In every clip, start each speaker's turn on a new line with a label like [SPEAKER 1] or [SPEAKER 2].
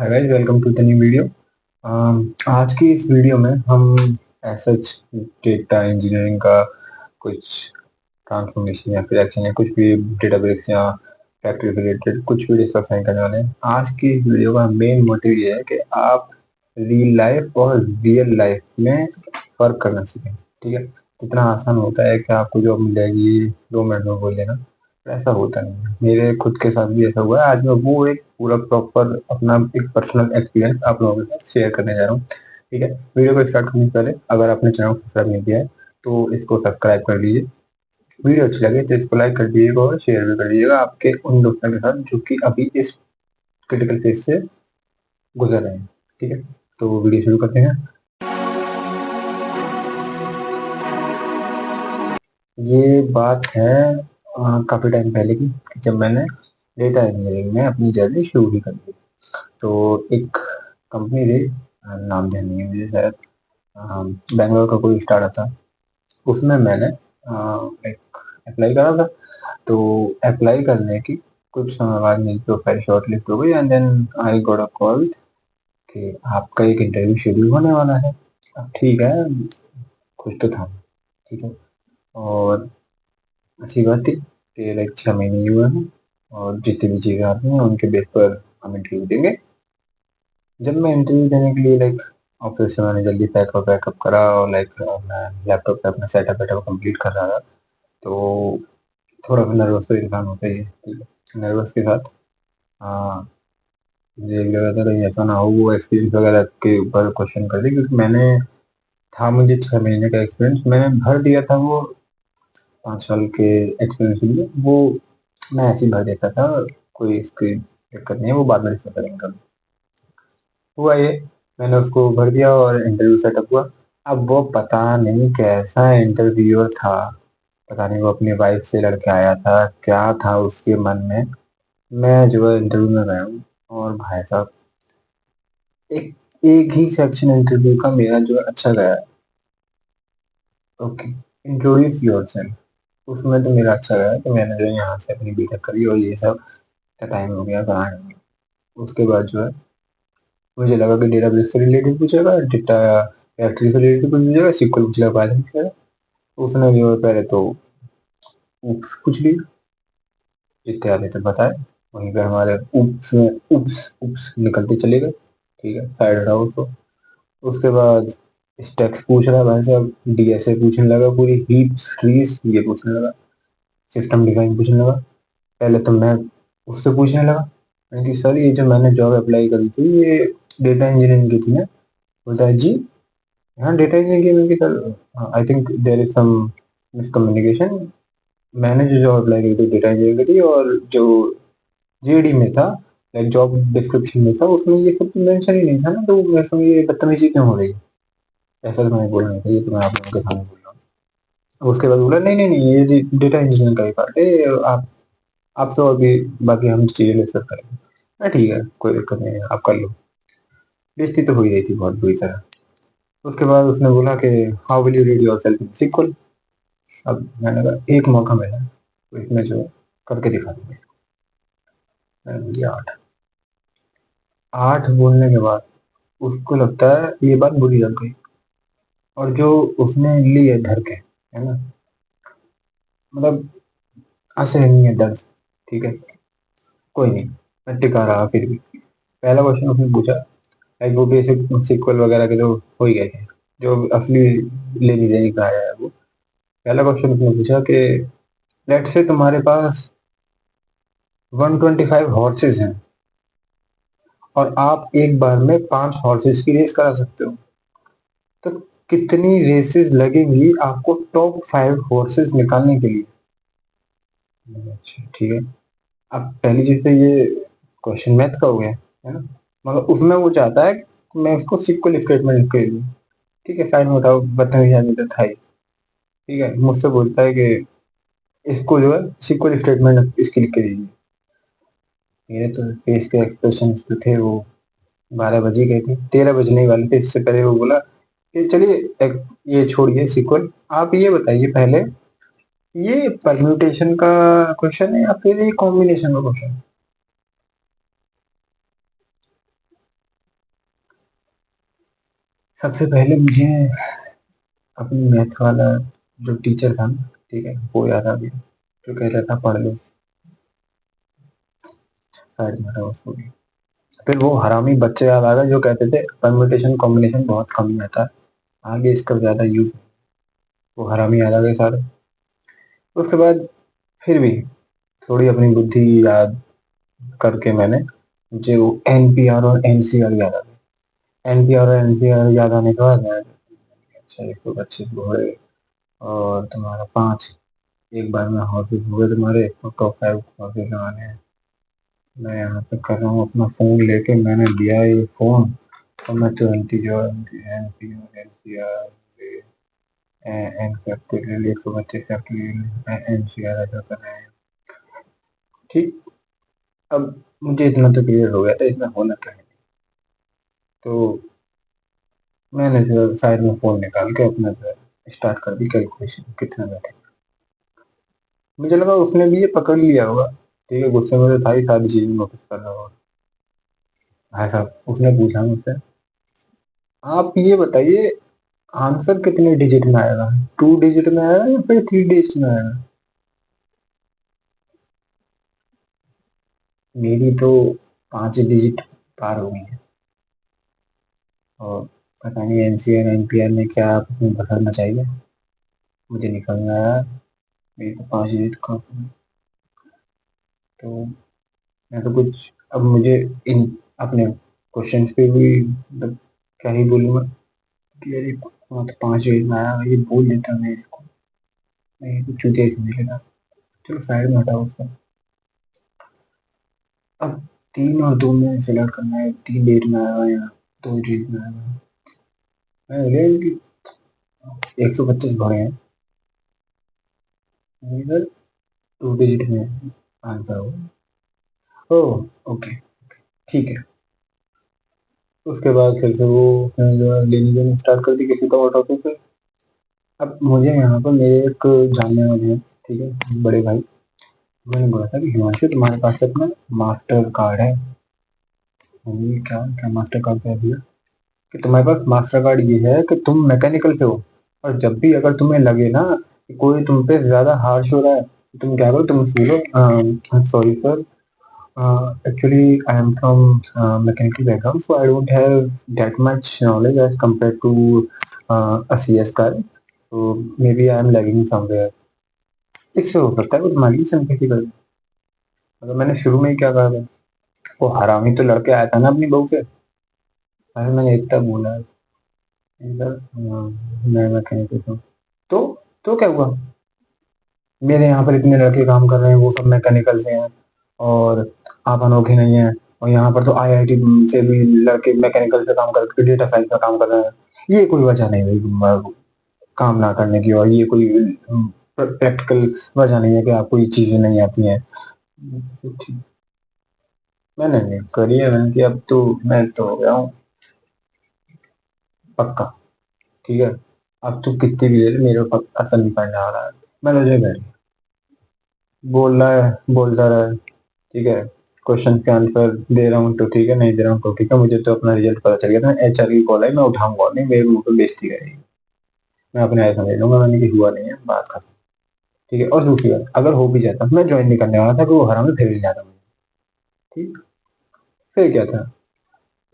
[SPEAKER 1] Hi guys, welcome to the new video. आज की इस वीडियो में हम सच डेटा इंजीनियरिंग का कुछ ट्रांसफॉर्मेशन या फिर एक्शन या कुछ भी डेटाबेस या फैक्ट्री रिलेटेड कुछ भी डिस्कस नहीं करने वाले हैं। आज की इस वीडियो का मेन मोटिव ये है कि आप रियल लाइफ और रियल लाइफ में फर्क करना सीखें। ठीक है, जितना आसान होता है कि आपको जॉब मिल जाएगी 2 मिनट में बोल देना, ऐसा होता नहीं है। मेरे खुद के साथ भी ऐसा हुआ है। आज मैं वो एक पूरा प्रॉपर अपना एक पर्सनल एक्सपीरियंस आप लोगों के साथ शेयर करने जा रहा हूँ। ठीक है, वीडियो को स्टार्ट करने से पहले अगर आपने चैनल को सब्सक्राइब नहीं किया है तो इसको सब्सक्राइब कर लीजिए। वीडियो अच्छी लगे तो इसको लाइक कर दीजिएगा और शेयर भी कर दीजिएगा आपके उन दोस्तों के साथ जो कि अभी इस क्रिटिकल फेज से गुजर रहे हैं। ठीक है, तो वीडियो शुरू करते हैं। ये बात है काफी टाइम पहले की, जब मैंने डेटा इंजीनियरिंग में अपनी जर्नी शुरू की थी। तो एक कंपनी थी, नाम ध्यान नहीं है मुझे, शायद बैंगलोर का कोई स्टार्टअप था। उसमें मैंने एक अप्लाई करा था। तो अप्लाई करने की कुछ समय बाद मेरी प्रोफाइल शॉर्टलिस्ट हो गई and then I got a call कि आपका एक इंटरव्यू शेड्यूल होने वाला है। अब ठीक है, कुछ तो था। ठीक है, और अच्छी बात थी कि लाइक 6 महीने ही हुए हैं और जितनी भी चीज़ें आती हैं उनके बेस पर हम इंटरव्यू देंगे। जब मैं इंटरव्यू देने के लिए लाइक ऑफिस से मैंने जल्दी पैकअप करा और लाइक मैं लैपटॉप पे अपना सेटअप वेटअप कंप्लीट कर रहा था। तो थोड़ा सा नर्वस तो इंसान होता ही है। ठीक है, नर्वस के साथ हाँ, मुझे लगा था कहीं ऐसा ना हो वो एक्सपीरियंस वगैरह के ऊपर क्वेश्चन कर दे, क्योंकि मैंने था मुझे 6 महीने का एक्सपीरियंस मैंने भर दिया था। वो 5 साल के एक्सपीरियंस के लिए वो मैं ऐसे ही भर देता था। कोई इसकी दिक्कत नहीं है, वो बाद में डिस्कस करेंगे। हुआ ये, मैंने उसको भर दिया और इंटरव्यू सेटअप हुआ। अब वो पता नहीं कैसा इंटरव्यूअर था, पता नहीं वो अपनी वाइफ से लड़के आया था, क्या था उसके मन में। मैं जो है इंटरव्यू में गया हूँ और भाई साहब एक एक ही सेक्शन इंटरव्यू का मेरा जो है अच्छा गया। ओके, इंट्रोड्यूस योरसेल्फ, उसमें तो मेरा अच्छा गया कि मैंने जो है यहाँ से अपनी बीटेक करी और ये सब टाइम हो गया कहाँ है। उसके बाद जो है मुझे लगा कि डेटाबेस से रिलेटेड पूछेगा, डेटा फैक्ट्री से रिलेटेड पूछेगा, सीक्वल पूछेगा, पाइथन पूछेगा। उसने जो है पहले तो उप्स पूछ लिया, जितने आते थे बताए। वहीं पे हमारे उप्स में उप्स उप्स निकलते चले गए। ठीक है, साइड हटाओ उसको। उसके बाद स्टैक्स पूछ रहा है भाई साहब, डीएसए पूछने लगा, पूरी हीप्स ट्रीज ये पूछने लगा, सिस्टम डिजाइन पूछने लगा। पहले तो मैं उससे पूछने लगा, मैंने कि सर ये जो मैंने जॉब अप्लाई करी थी ये डेटा इंजीनियरिंग की थी ना। बोलता है जी हाँ डेटा इंजीनियरिंग की sir, I think there is some miscommunication. मैंने जो जॉब अप्लाई करी थी डेटा इंजीनियरिंग की थी और जो जेडी में था लाइक जॉब डिस्क्रिप्शन में था उसमें ये सब मेंशन ही नहीं था ना, तो मैं समझ ये बदतमीजी क्यों हो रही है। ऐसा तो मैं बोलना नहीं था, ये तो मैं आप लोगों के सामने बोल रहा हूँ। उसके बाद बोला नहीं नहीं नहीं ये डेटा इंजीनियरिंग का ही पार्ट है, आप तो अभी बाकी हम चीजें डिस्कस करेंगे। ठीक है, कोई दिक्कत नहीं है, आप कर लो। बेइज्जती तो हो ही रही थी बहुत बुरी तरह। उसके बाद उसने बोला कि how will you read yourself in SQL. अब मैंने कहा एक मौका मिला तो इसमें जो करके दिखा दूंगा। मैंने बोलिए 8। 8 बोलने के बाद उसको लगता है ये बात बुरी लग गई, और जो उसने ली है धर के, है ना, मतलब असहनीय दर्द। ठीक है, कोई नहीं, मैं टिका रहा फिर भी। पहला क्वेश्चन उसने पूछा लाइक वो बेसिक सीक्वल वगैरह के तो हो ही गए थे, जो असली लेनी देनी का आया है वो। पहला क्वेश्चन उसने पूछा कि लेट से तुम्हारे पास 125 हॉर्सेस हैं और आप एक बार में 5 हॉर्सेस की रेस करा सकते हो, तो कितनी रेसेस लगेंगी आपको टॉप 5 हॉर्सेस निकालने के लिए। अच्छा ठीक है, अब पहली चीज तो ये क्वेश्चन मैथ का हो गया, है ना, मगर उसमें वो चाहता है कि मैं उसको सिक्वल स्टेटमेंट लिख के दूं। ठीक है, साइड में उठाओ, बदतमीजी आदमी तो था ही। ठीक है, मुझसे बोलता है कि इसको जो है सिक्वल स्टेटमेंट इसकी लिख के दीजिए। मेरे तो फेस के एक्सप्रेशन जो थे वो 12 बज ही गए थे, 13 बजने ही वाले थे। इससे पहले वो बोला कि चलिए ये छोड़िए सीक्वल, आप ये बताइए पहले ये परम्यूटेशन का क्वेश्चन है या फिर ये कॉम्बिनेशन का क्वेश्चन। सबसे पहले मुझे अपनी मैथ वाला जो टीचर था ना, ठीक है, वो याद आ गया, जो कह रहा था पढ़ लो, साइड में था उसको भी। फिर वो हरामी बच्चे याद आ गए जो कहते थे परम्यूटेशन कॉम्बिनेशन बहुत कम में आता है, आगे इसका ज्यादा यूज। वो हरामी याद आ गए सारे। उसके बाद फिर भी थोड़ी अपनी बुद्धि याद करके मैंने, मुझे वो एनपीआर और एनसीआर याद आ गया। एनपीआर और एनसीआर याद आने के बाद मैं, अच्छा 125 घोड़े और तुम्हारा 5, एक बार में हॉर्सेस हुए तुम्हारे, तो टॉप 5 हॉर्सेस लगाने हैं। मैं यहाँ पे कर रहा हूँ अपना फोन लेके, मैंने लिया ये फोन और मैं तो एन फैक्टोरियल 125 फैक्टोरियल एनसीआर ऐसा कर रहे हैं। ठीक, अब मुझे इतना तो क्लियर हो गया था इसमें होना क्या है। तो मैंने जो साइड में फोन निकाल के अपना जो स्टार्ट कर दी कैलकुलेशन कितना बैठे। मुझे लगा उसने भी ये पकड़ लिया होगा, ठीक है, गुस्से में तो था ही, सारी चीजें नोटिस कर रहा होगा। भाई साहब उसने पूछा मुझसे, आप ये बताइए आंसर कितने डिजिट में आएगा, 2 डिजिट में आएगा या फिर 3 डिजिट में आएगा। मेरी तो 5 डिजिट पार हो गई है। और पता नहीं एनसीआर एनपीआर ने क्या अपनी बदलना चाहिए, मुझे नहीं समझ में आया। मेरी तो 5 डिजिट का, तो मैं तो कुछ, अब मुझे इन अपने क्वेश्चंस पे भी मतलब क्या ही बोलूँगा कि यार ये हाँ, तो 5 डिजिट में आया, ये बोल देता मैं इसको, नहीं तो चूतिया ही समझ लेता। चलो साइड में हटाओ उसको। अब 3 और 2 में सिलेक्ट करना है, 3 डिजिट में आएगा या 2 डिजिट में आएगा। मैं बोले कि 125 घोड़े हैं, इधर 2 डिजिट में आंसर होगा। ओह ओके, ठीक है। उसके बाद फिर से वो उसने जो है लेनी देनी स्टार्ट कर दी किसी का और टॉपिक पे। अब मुझे यहाँ पर मेरे एक जानने वाले हैं, ठीक है, बड़े भाई, मैंने बोला था कि हिमांशु तुम्हारे पास अपना मास्टर कार्ड है। मैंने क्या क्या मास्टर कार्ड कह दिया कि तुम्हारे पास मास्टर कार्ड ये है कि तुम मैकेनिकल से हो, और जब भी अगर तुम्हें लगे ना कि कोई तुम पे ज्यादा हार्श हो रहा है, तो तुम क्या करो, तुम बोलो sorry sir, actually I am from mechanical background, so I don't have that much knowledge as compared to a CS guy, so maybe I am lagging somewhere। इससे हो सकता है वो तुम्हारी सिंपैथी कर। अगर मैंने शुरू में ही क्या कहा था, वो हरामी तो लड़के आया था ना अपनी बहू से, अरे मैंने इतना बोला इधर, मैं मैकेनिकल हूँ, तो तो क्या हुआ, मेरे यहाँ पर इतने लड़के काम कर रहे हैं वो सब मैकेनिकल से हैं, और आप अनोखे नहीं हैं, और यहाँ पर तो आईआईटी से भी लड़के मैकेनिकल से काम करके डेटा साइंस का काम कर रहे हैं। ये कोई वजह नहीं भाई काम ना करने की, और ये कोई प्रैक्टिकल वजह नहीं है कि आपको ये चीजें नहीं आती हैं। मैंने नहीं करी है, मैंने कि अब तो मैं तो हो गया हूँ पक्का, ठीक है, अब तो कितनी भी देर मेरे ऊपर असर नहीं पड़ने आ रहा है। मैं तुझे बैठ बोल रहा है, बोलता रहा है, ठीक है, क्वेश्चन के आंसर दे रहा हूँ तो ठीक है, नहीं दे रहा हूँ तो ठीक है, मुझे तो अपना रिजल्ट पता चल गया था, एचआर की कॉल है, मैं उठाऊंगा नहीं, मेरे मुंह पे बेइज्जती करेगी, मैं अपने ऐसा समझ लूंगा मैंने कि हुआ नहीं है, बात खत्म। ठीक है, और दूसरी बात, अगर हो भी जाता मैं ज्वाइन नहीं करने वाला था कि वो हरामी फिर भी जाता मुझे। ठीक, फिर क्या था,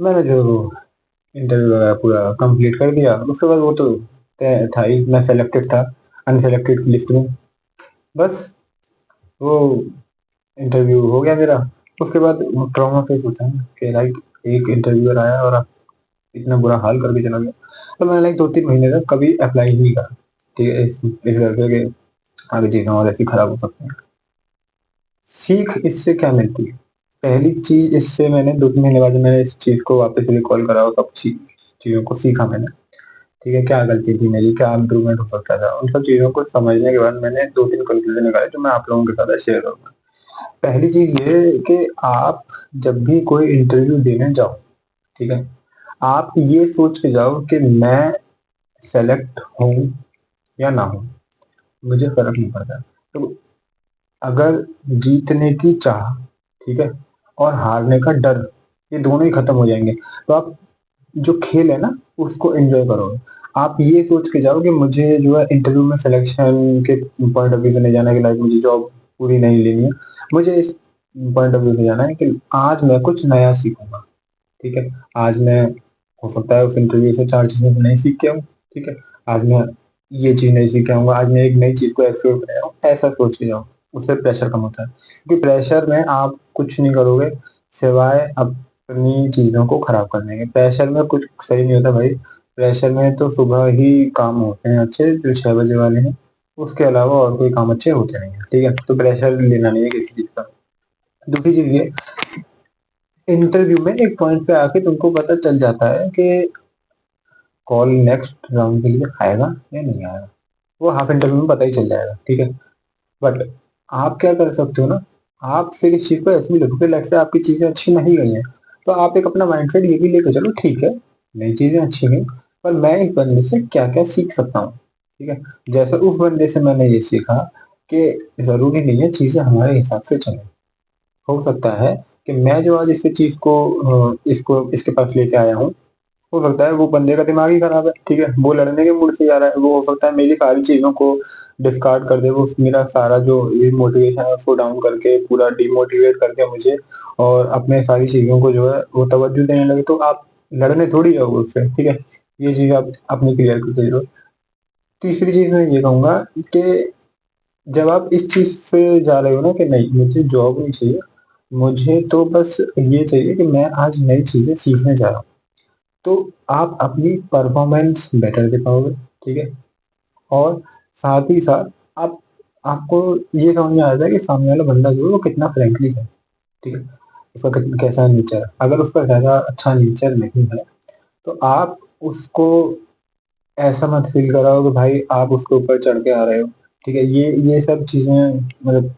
[SPEAKER 1] मैंने जो इंटरव्यू वगैरह पूरा कंप्लीट कर दिया, उसके बाद वो तो तय था ही, मैं सेलेक्टेड था अनसेलेक्टेड की लिस्ट में। बस वो इंटरव्यू हो गया मेरा। उसके बाद ट्रॉमा फेस होता है ना कि लाइक एक इंटरव्यूअर आया और इतना बुरा हाल करके चला गया, तो मैंने लाइक 2-3 महीने तक कभी अप्लाई ही नहीं करा। ठीक है, इस करके कि आगे चीजें और ऐसी खराब हो सकती हैं। सीख इससे क्या मिलती है, पहली चीज इससे मैंने 2-3 महीने बाद मैंने इस चीज को वापस रिकॉल करा और सब चीजों को सीखा मैंने। ठीक है, क्या गलती थी मेरी, क्या इम्प्रूवमेंट हो सकता था, उन सब चीजों को समझने के बाद मैंने 2-3 कंक्लूजन निकाले जो मैं आप लोगों के साथ शेयर करूंगा। पहली चीज ये है कि आप जब भी कोई इंटरव्यू देने जाओ, ठीक है, आप ये सोच के जाओ कि मैं सेलेक्ट हूँ या ना हूँ, मुझे फर्क नहीं पड़ता। तो अगर जीतने की चाह, ठीक है, और हारने का डर, ये दोनों ही खत्म हो जाएंगे, तो आप जो खेल है ना, उसको एंजॉय करोगे। आप ये सोच के जाओ कि मुझे जो है इंटरव्यू में सिलेक्शन के पॉइंट ऑफ व्यू से नहीं जाना है कि लाइक मुझे जॉब पूरी नहीं लेनी है। मुझे इस पॉइंट ऑफ व्यू से जाना है कि आज मैं कुछ नया सीखूंगा। ठीक है, आज मैं, हो सकता है उस इंटरव्यू से 4 चीजें मैं नहीं सीख के आऊँ। ठीक है, आज मैं ये चीज नहीं सीख के आऊंगा, आज मैं एक नई चीज को एक्सप्लोर कर रहा हूँ, ऐसा सोच के जाओ। उससे प्रेशर कम होता है, क्योंकि प्रेशर में आप कुछ नहीं करोगे सिवाय अपनी चीजों को खराब करने के। प्रेशर में कुछ सही नहीं होता भाई। प्रेशर में तो सुबह ही काम होते हैं अच्छे, जो 6 बजे वाले हैं। उसके अलावा और कोई काम अच्छे होते नहीं है। ठीक है, तो प्रेशर लेना नहीं है किसी चीज का। दूसरी चीज ये, इंटरव्यू में एक पॉइंट पे आके तुमको पता चल जाता है कि कॉल नेक्स्ट राउंड के लिए आएगा या नहीं आएगा। वो हाफ इंटरव्यू में पता ही चल जाएगा। ठीक है, बट आप क्या कर सकते हो ना, आप फिर इस चीज को ऐसे भी देखो कि लाइक से आपकी चीजें अच्छी नहीं गई हैं, तो आप एक अपना माइंडसेट ये भी लेकर चलो, ठीक है नई चीजें अच्छी गई, पर मैं इस बंदे से क्या क्या सीख सकता हूँ। ठीक है, जैसे उस बंदे से मैंने ये सीखा कि जरूरी नहीं है चीजें हमारे हिसाब से चले। हो सकता है कि मैं जो आज इस चीज को इसको इसके पास लेके आया हूँ, हो सकता है वो बंदे का दिमाग ही खराब है। ठीक है, वो लड़ने के मूड से जा रहा है, वो हो सकता है मेरी सारी चीजों को डिस्कार्ड कर दे, वो मेरा सारा जो ये मोटिवेशन है उसको डाउन करके पूरा डिमोटिवेट करके मुझे, और अपने सारी चीजों को जो है वो तवज्जो देने लगे, तो आप लड़ने थोड़ी जाओगे उससे। ठीक है, ये चीज आप अपनी क्लियर करके जाओ। तीसरी चीज मैं ये कहूंगा कि जब आप इस चीज से जा रहे हो ना कि नहीं मुझे जॉब नहीं चाहिए, मुझे तो बस ये चाहिए कि मैं आज नई चीजें सीखने जा रहा हूँ, तो आप अपनी परफॉर्मेंस बेटर दे पाओगे। ठीक है, और साथ ही साथ आप आपको ये समझ में आता है कि सामने वाला बंदा जो है वो कितना फ्रेंकली है। ठीक है, उसका कैसा नेचर है। अगर उसका ज़्यादा अच्छा नेचर नहीं है, तो आप उसको ऐसा मत फील कराओ कि भाई आप उसके ऊपर चढ़ के आ रहे हो। ठीक है, ये सब चीज़ें मतलब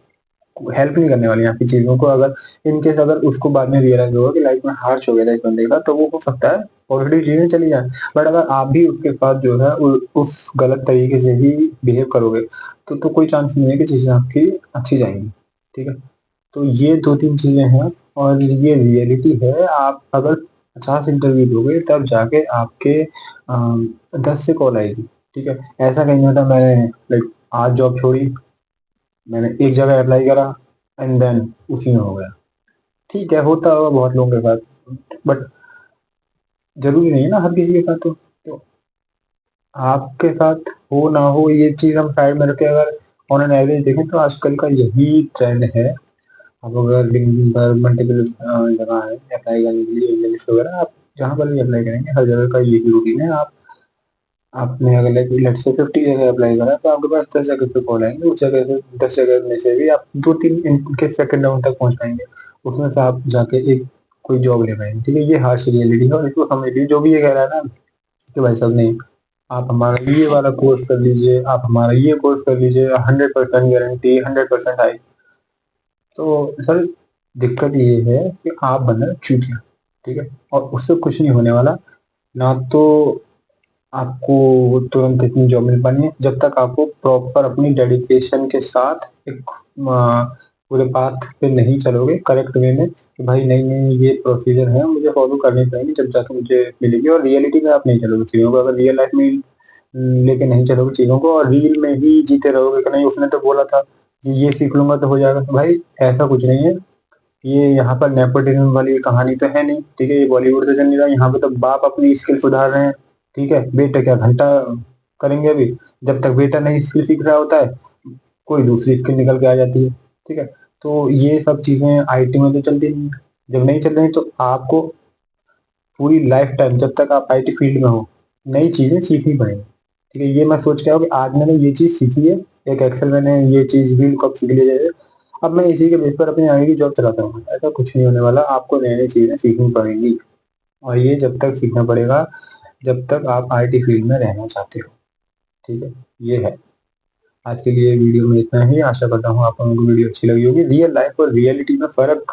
[SPEAKER 1] हेल्प नहीं करने वाली आपकी चीजों को। अगर इनकेस अगर उसको बाद में रियलाइज होगा कि लाइफ में हार हो गया था इस बंदे का, तो वो हो सकता है पॉजिटिव चीजें चली जाए। बट अगर आप भी उसके साथ जो है उस गलत तरीके से ही बिहेव करोगे, तो कोई चांस नहीं है कि चीजें आपकी अच्छी जाएंगी। ठीक है, तो ये 2-3 चीजें हैं, और ये रियलिटी है। आप अगर 50 इंटरव्यू दोगे तब जाके आपके 10 से कॉल आएगी। ठीक है, ऐसा कहीं नहीं होता मैंने लाइक आज जॉब छोड़ी, मैंने एक जगह अप्लाई करा एंड देन उसी में हो गया। ठीक है, होता होगा बहुत लोगों के साथ, बट जरूरी नहीं है ना हर किसी के साथ। तो आपके साथ हो ना हो ये चीज हम साइड में रखे, अगर ऑन एन एवरेज देखें तो आजकल का यही ट्रेंड है। आप अगर लिंक्डइन पर मल्टीपल जगह है अप्लाई करने के लिए, ईमेल्स वगैरह, आप जहाँ पर भी अप्लाई करेंगे हर जगह का यही रूटीन है। आप आपने अगर लेट से 50 जगह अप्लाई करा तो आपके पास 10 जगह पे कॉल आएंगे, उस जगह से 10 जगह में से भी आप 2-3 इनके सेकंड राउंड तक पहुंच पाएंगे, उसमें से आप जाके एक कोई जॉब ले पाएंगे। ठीक है, ये हार्श रियलिटी है, और इसको समझ लीजिए जो भी ये कह रहा है ना कि भाई साहब नहीं, आप हमारा ये वाला कोर्स कर लीजिए, आप हमारा ये कोर्स कर लीजिए, 100% गारंटी, 100% आई। तो सर दिक्कत ये है कि आप बन रहे हो चूतिया। ठीक है, और उससे कुछ नहीं होने वाला। ना तो आपको तुरंत इतनी जॉब मिल पानी है, जब तक आपको प्रॉपर अपनी डेडिकेशन के साथ एक पूरे पाथ पे नहीं चलोगे करेक्ट वे में कि भाई नहीं नहीं ये प्रोसीजर है मुझे फॉलो करनी पड़ेगी, जब जाके मुझे मिलेगी। और रियलिटी में आप नहीं चलोगे चीज़ों को, अगर रियल लाइफ में लेके नहीं चलोगे चीज़ों को, और रील में ही जीते रहोगे कि नहीं उसने तो बोला था कि ये सीख लूंगा तो हो जाएगा, तो भाई ऐसा कुछ नहीं है। ये यहाँ पर नेपोटिज्म वाली कहानी तो है नहीं। ठीक है, ये बॉलीवुड तो चल नहीं रहा, यहाँ पे तो बाप अपनी स्किल सुधार रहे हैं। ठीक है, बेटा क्या घंटा करेंगे अभी, जब तक बेटा नई स्किल सीख रहा होता है कोई दूसरी स्किल निकल के आ जाती है। ठीक है, तो ये सब चीजें आईटी में तो चलती नहीं है। जब नहीं चल रही तो आपको पूरी लाइफ टाइम जब तक आप आईटी फील्ड में हो नई चीजें सीखनी पड़ेंगी। ठीक है, ये मैं सोच के आओ कि आज मैंने ये चीज सीखी है, एक एक्सेल मैंने ये चीज भी कब सीख लिया जाए, अब मैं इसी के बेस पर अपनी आगे की जॉब चलाता हूँ। ऐसा कुछ नहीं होने वाला, आपको नई नई चीजें सीखनी पड़ेंगी, और ये जब तक सीखना पड़ेगा जब तक आप आईटी फील्ड में रहना चाहते हो। ठीक है, ये है आज के लिए वीडियो में इतना ही। आशा करता हूँ आप लोगों को वीडियो अच्छी लगी होगी। रियल लाइफ और रियलिटी में फर्क,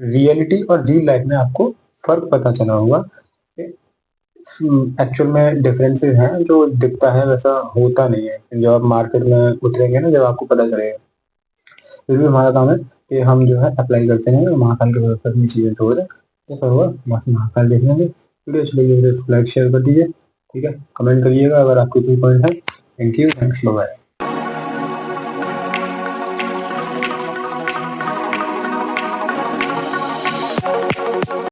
[SPEAKER 1] रियलिटी और रियल लाइफ में आपको फर्क पता चला होगा। एक्चुअल में डिफरेंसेस हैं, जो दिखता है वैसा होता नहीं है। जब आप मार्केट में उतरेंगे ना जब आपको पता चलेगा। फिर भी हमारा काम है कि हम जो है अप्लाई करते रहें, महाकाल के भरोसे अपनी चीजें छोड़ दें। तो सर हुआ महाकाल देख लेंगे। वीडियो अच्छी लगी तो लाइक शेयर कर दीजिए, ठीक है, कमेंट करिएगा अगर आपके कोई पॉइंट है। Thank you, thanks, bye.